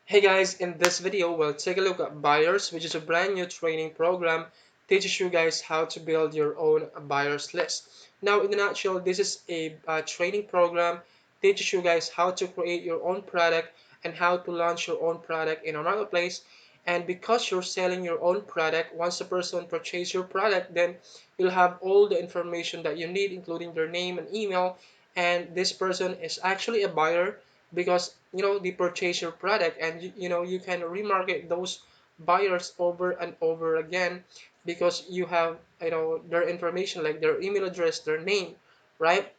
Hey guys, in this video we'll take a look at Buyerz, which is a brand new training program teaches you guys how to build your own buyers list. Now in a nutshell, this is a training program teaches you guys how to create your own product and how to launch your own product in a marketplace. And because you're selling your own product, once a person purchases your product, then you'll have all the information that you need, including their name and email. And this person is actually a buyer because they purchase your product, and you can remarket those buyers over and over again because you have their information, like their email address, their name, right?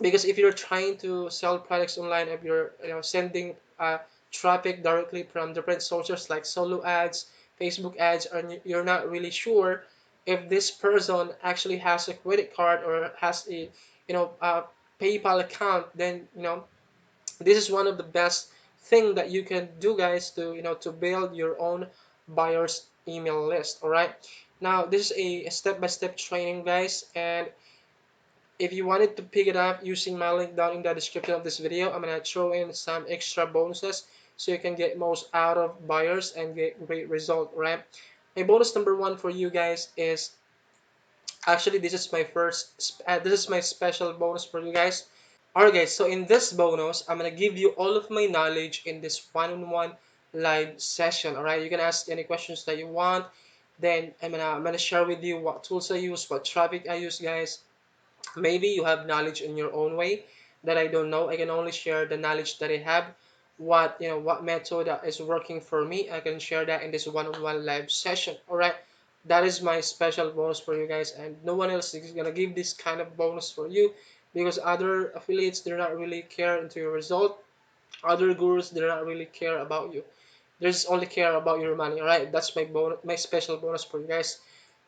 Because if you're trying to sell products online, if you're sending traffic directly from different sources like solo ads, Facebook ads, and you're not really sure if this person actually has a credit card or has a PayPal account, then this is one of the best thing that you can do, guys, to to build your own buyers email list. All right, now this is a step-by-step training, guys, and if you wanted to pick it up using my link down in the description of this video, I'm gonna throw in some extra bonuses so you can get most out of buyers and get great result. Right, my bonus number one for you guys is actually this is my special bonus for you guys. Alright guys, so in this bonus, I'm gonna give you all of my knowledge in this one-on-one live session. Alright, you can ask any questions that you want. Then I'm gonna share with you what tools I use, what traffic I use, guys. Maybe you have knowledge in your own way that I don't know. I can only share the knowledge that I have. What method that is working for me, I can share that in this one-on-one live session. Alright, that is my special bonus for you guys, and no one else is gonna give this kind of bonus for you because other affiliates, they're not really care into your result. Other gurus, they don't really care about you. They just only care about your money. All right, that's my bonus, my special bonus for you guys.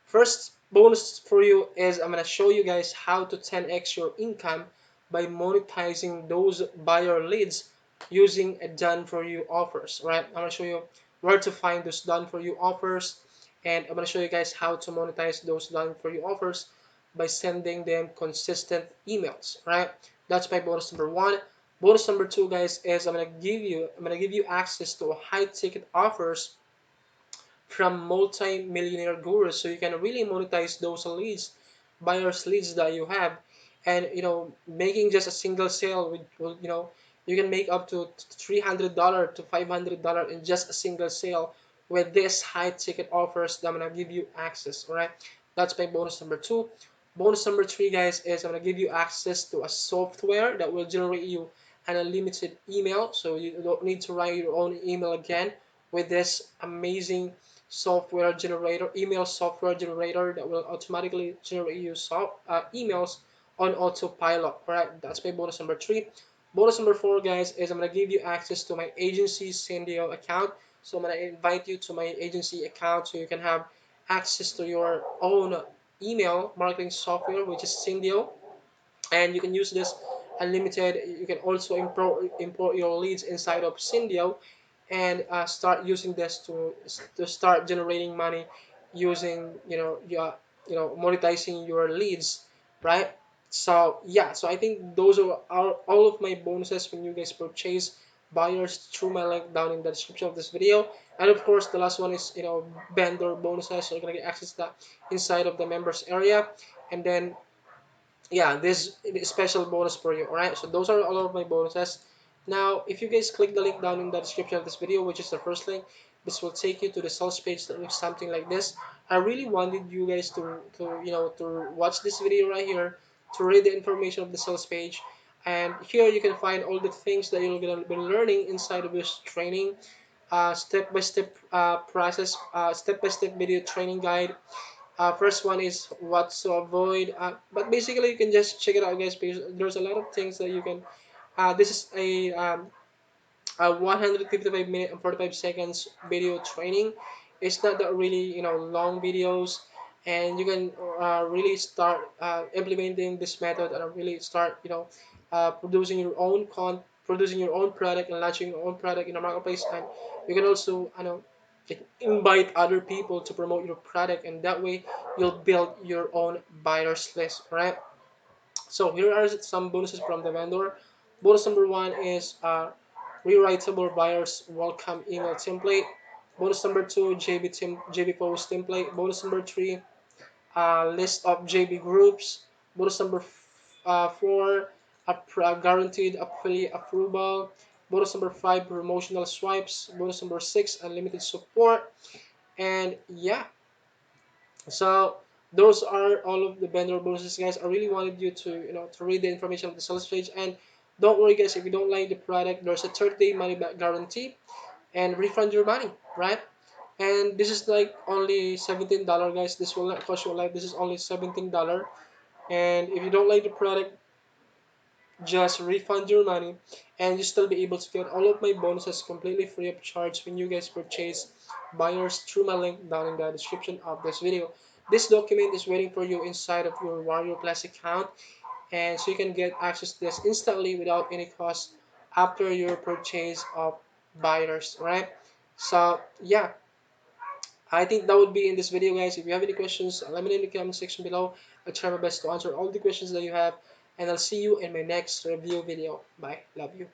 First bonus for you is I'm gonna show you guys how to 10x your income by monetizing those buyer leads using a done for you offers. All right, I'm gonna show you where to find those done for you offers, and I'm gonna show you guys how to monetize those done for you offers by sending them consistent emails. Right, that's my bonus number one. Bonus number two, guys, is I'm gonna give you access to high ticket offers from multi-millionaire gurus, so you can really monetize those leads, buyers leads that you have. And making just a single sale will you can make up to $300 to $500 in just a single sale with this high ticket offers that I'm gonna give you access. All right, that's my bonus number two. Bonus number three, guys, is I'm gonna give you access to a software that will generate you an unlimited email, so you don't need to write your own email again with this amazing email software generator that will automatically generate you emails on autopilot. All right, that's my bonus number three. Bonus number four, guys, is I'm gonna give you access to my agency Syndio account. So I'm gonna invite you to my agency account so you can have access to your own email marketing software, which is Syndio, and you can use this unlimited. You can also import your leads inside of Syndio and start using this to start generating money using monetizing your leads, right? So yeah, so I think those are all of my bonuses when you guys purchase buyers through my link down in the description of this video. And of course the last one is vendor bonuses, so you're gonna get access to that inside of the members area. And then yeah, this is special bonus for you. All right, so those are all of my bonuses. Now if you guys click the link down in the description of this video, which is the first link, this will take you to the sales page that looks something like this. I really wanted you guys to watch this video right here, to read the information of the sales page, and here you can find all the things that you're gonna be learning inside of this training, step-by-step process, step-by-step video training guide. First one is what to avoid, but basically you can just check it out, guys, because there's a lot of things that you can. This is a 155 minute and 45 seconds video training. It's not that really long videos, and you can really start implementing this method and really start producing your own product and launching your own product in the marketplace. And you can also invite other people to promote your product, and that way you'll build your own buyers list, right? So here are some bonuses from the vendor. Bonus number one is rewritable buyers welcome email template. Bonus number 2, JB post template. Bonus number 3, list of JB groups. Bonus number 4, guaranteed affiliate approval. Bonus number 5, promotional swipes. Bonus number 6, unlimited support. And yeah, so those are all of the vendor bonuses, guys. I really wanted you to to read the information of the sales page. And don't worry, guys, if you don't like the product, there's a 30-day money back guarantee and refund your money, right? And this is like only $17, guys. This will not cost you a lot. This is only $17. And if you don't like the product, just refund your money, and you still be able to get all of my bonuses completely free of charge when you guys purchase Buyerz through my link down in the description of this video. This document is waiting for you inside of your Warrior Plus account, and so you can get access to this instantly without any cost after your purchase of Buyerz, right? So yeah, I think that would be in this video, guys. If you have any questions, let me know in the comment section below. I'll try my best to answer all the questions that you have, and I'll see you in my next review video. Bye. Love you.